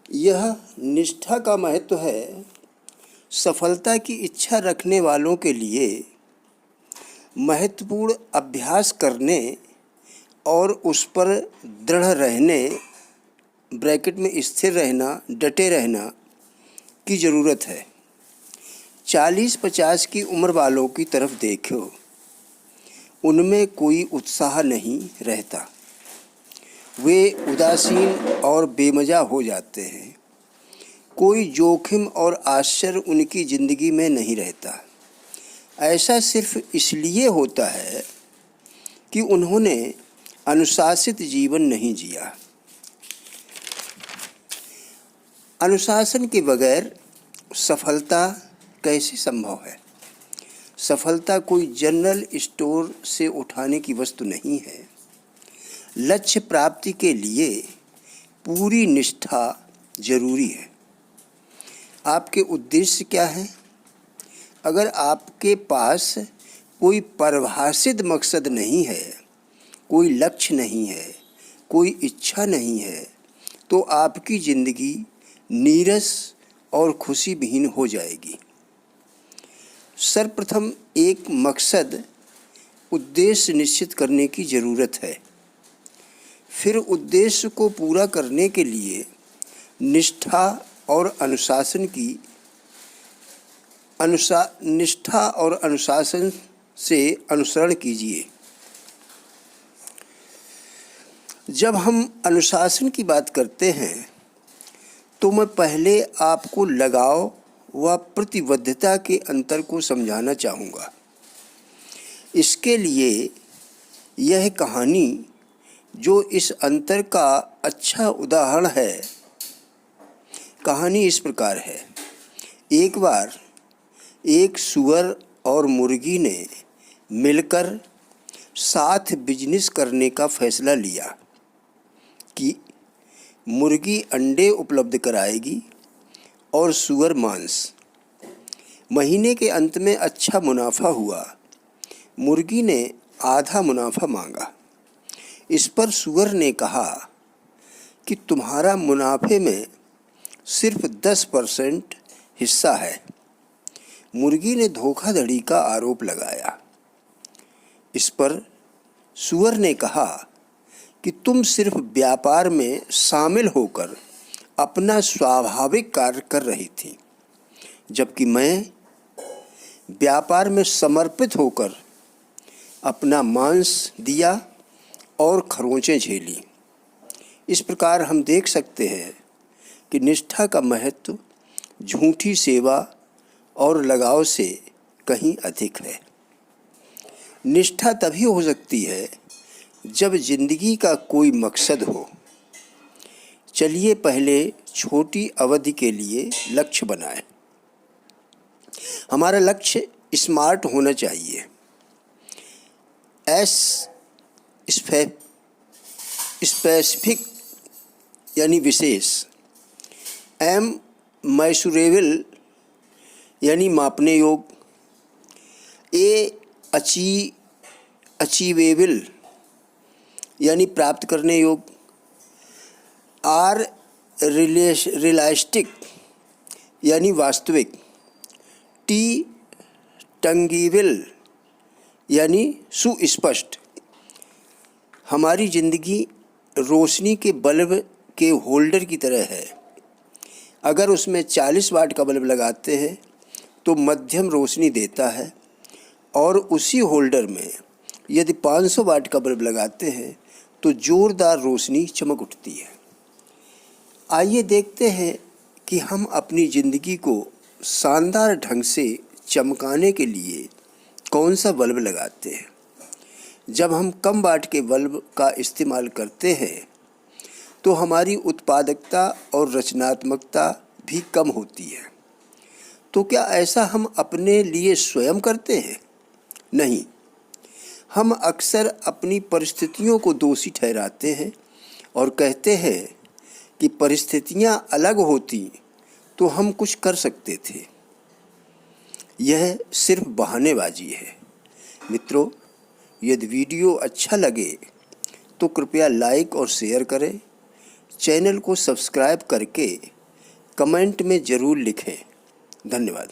यह निष्ठा का महत्व है। सफलता की इच्छा रखने वालों के लिए महत्वपूर्ण अभ्यास करने और उस पर दृढ़ रहने ब्रैकेट में स्थिर रहना, डटे रहना की ज़रूरत है। 40-50 की उम्र वालों की तरफ देखो, उनमें कोई उत्साह नहीं रहता। वे उदासीन और बेमज़ा हो जाते हैं। कोई जोखिम और आश्चर्य उनकी ज़िंदगी में नहीं रहता। ऐसा सिर्फ इसलिए होता है कि उन्होंने अनुशासित जीवन नहीं जिया। अनुशासन के बगैर सफलता कैसे संभव है? सफलता कोई जनरल स्टोर से उठाने की वस्तु नहीं है। लक्ष्य प्राप्ति के लिए पूरी निष्ठा जरूरी है। आपके उद्देश्य क्या हैं? अगर आपके पास कोई परिभाषित मकसद नहीं है, कोई लक्ष्य नहीं है, कोई इच्छा नहीं है, तो आपकी ज़िंदगी नीरस और खुशी विहीन हो जाएगी। सर्वप्रथम एक मकसद, उद्देश्य निश्चित करने की ज़रूरत है। फिर उद्देश्य को पूरा करने के लिए निष्ठा और अनुशासन से अनुसरण कीजिए। जब हम अनुशासन की बात करते हैं तो मैं पहले आपको लगाव व प्रतिबद्धता के अंतर को समझाना चाहूँगा। इसके लिए यह कहानी जो इस अंतर का अच्छा उदाहरण है। कहानी इस प्रकार है। एक बार एक सूअर और मुर्गी ने मिलकर साथ बिजनेस करने का फैसला लिया कि मुर्गी अंडे उपलब्ध कराएगी और सूअर मांस। महीने के अंत में अच्छा मुनाफा हुआ। मुर्गी ने आधा मुनाफा मांगा। इस पर सूअर ने कहा कि तुम्हारा मुनाफे में सिर्फ 10% हिस्सा है। मुर्गी ने धोखाधड़ी का आरोप लगाया। इस पर सूअर ने कहा कि तुम सिर्फ व्यापार में शामिल होकर अपना स्वाभाविक कार्य कर रही थी, जबकि मैं व्यापार में समर्पित होकर अपना मांस दिया और खरोंचें झेली। इस प्रकार हम देख सकते हैं कि निष्ठा का महत्व झूठी सेवा और लगाव से कहीं अधिक है। निष्ठा तभी हो सकती है जब जिंदगी का कोई मकसद हो। चलिए पहले छोटी अवधि के लिए लक्ष्य बनाएं। हमारा लक्ष्य स्मार्ट होना चाहिए। एस स्पेसिफिक यानी विशेष। एम मैसूरेबल यानी मापने योग। ए अचीवेबल यानी प्राप्त करने योग। आर रियलिस्टिक यानी वास्तविक। टी टंगीबल यानी सुस्पष्ट। हमारी ज़िंदगी रोशनी के बल्ब के होल्डर की तरह है। अगर उसमें 40 वाट का बल्ब लगाते हैं तो मध्यम रोशनी देता है, और उसी होल्डर में यदि 500 वाट का बल्ब लगाते हैं तो ज़ोरदार रोशनी चमक उठती है। आइए देखते हैं कि हम अपनी ज़िंदगी को शानदार ढंग से चमकाने के लिए कौन सा बल्ब लगाते हैं। जब हम कम वाट के बल्ब का इस्तेमाल करते हैं तो हमारी उत्पादकता और रचनात्मकता भी कम होती है। तो क्या ऐसा हम अपने लिए स्वयं करते हैं? नहीं, हम अक्सर अपनी परिस्थितियों को दोषी ठहराते हैं और कहते हैं कि परिस्थितियां अलग होती तो हम कुछ कर सकते थे। यह सिर्फ बहानेबाजी है। मित्रों, यदि वीडियो अच्छा लगे तो कृपया लाइक और शेयर करें। चैनल को सब्सक्राइब करके कमेंट में ज़रूर लिखें। धन्यवाद।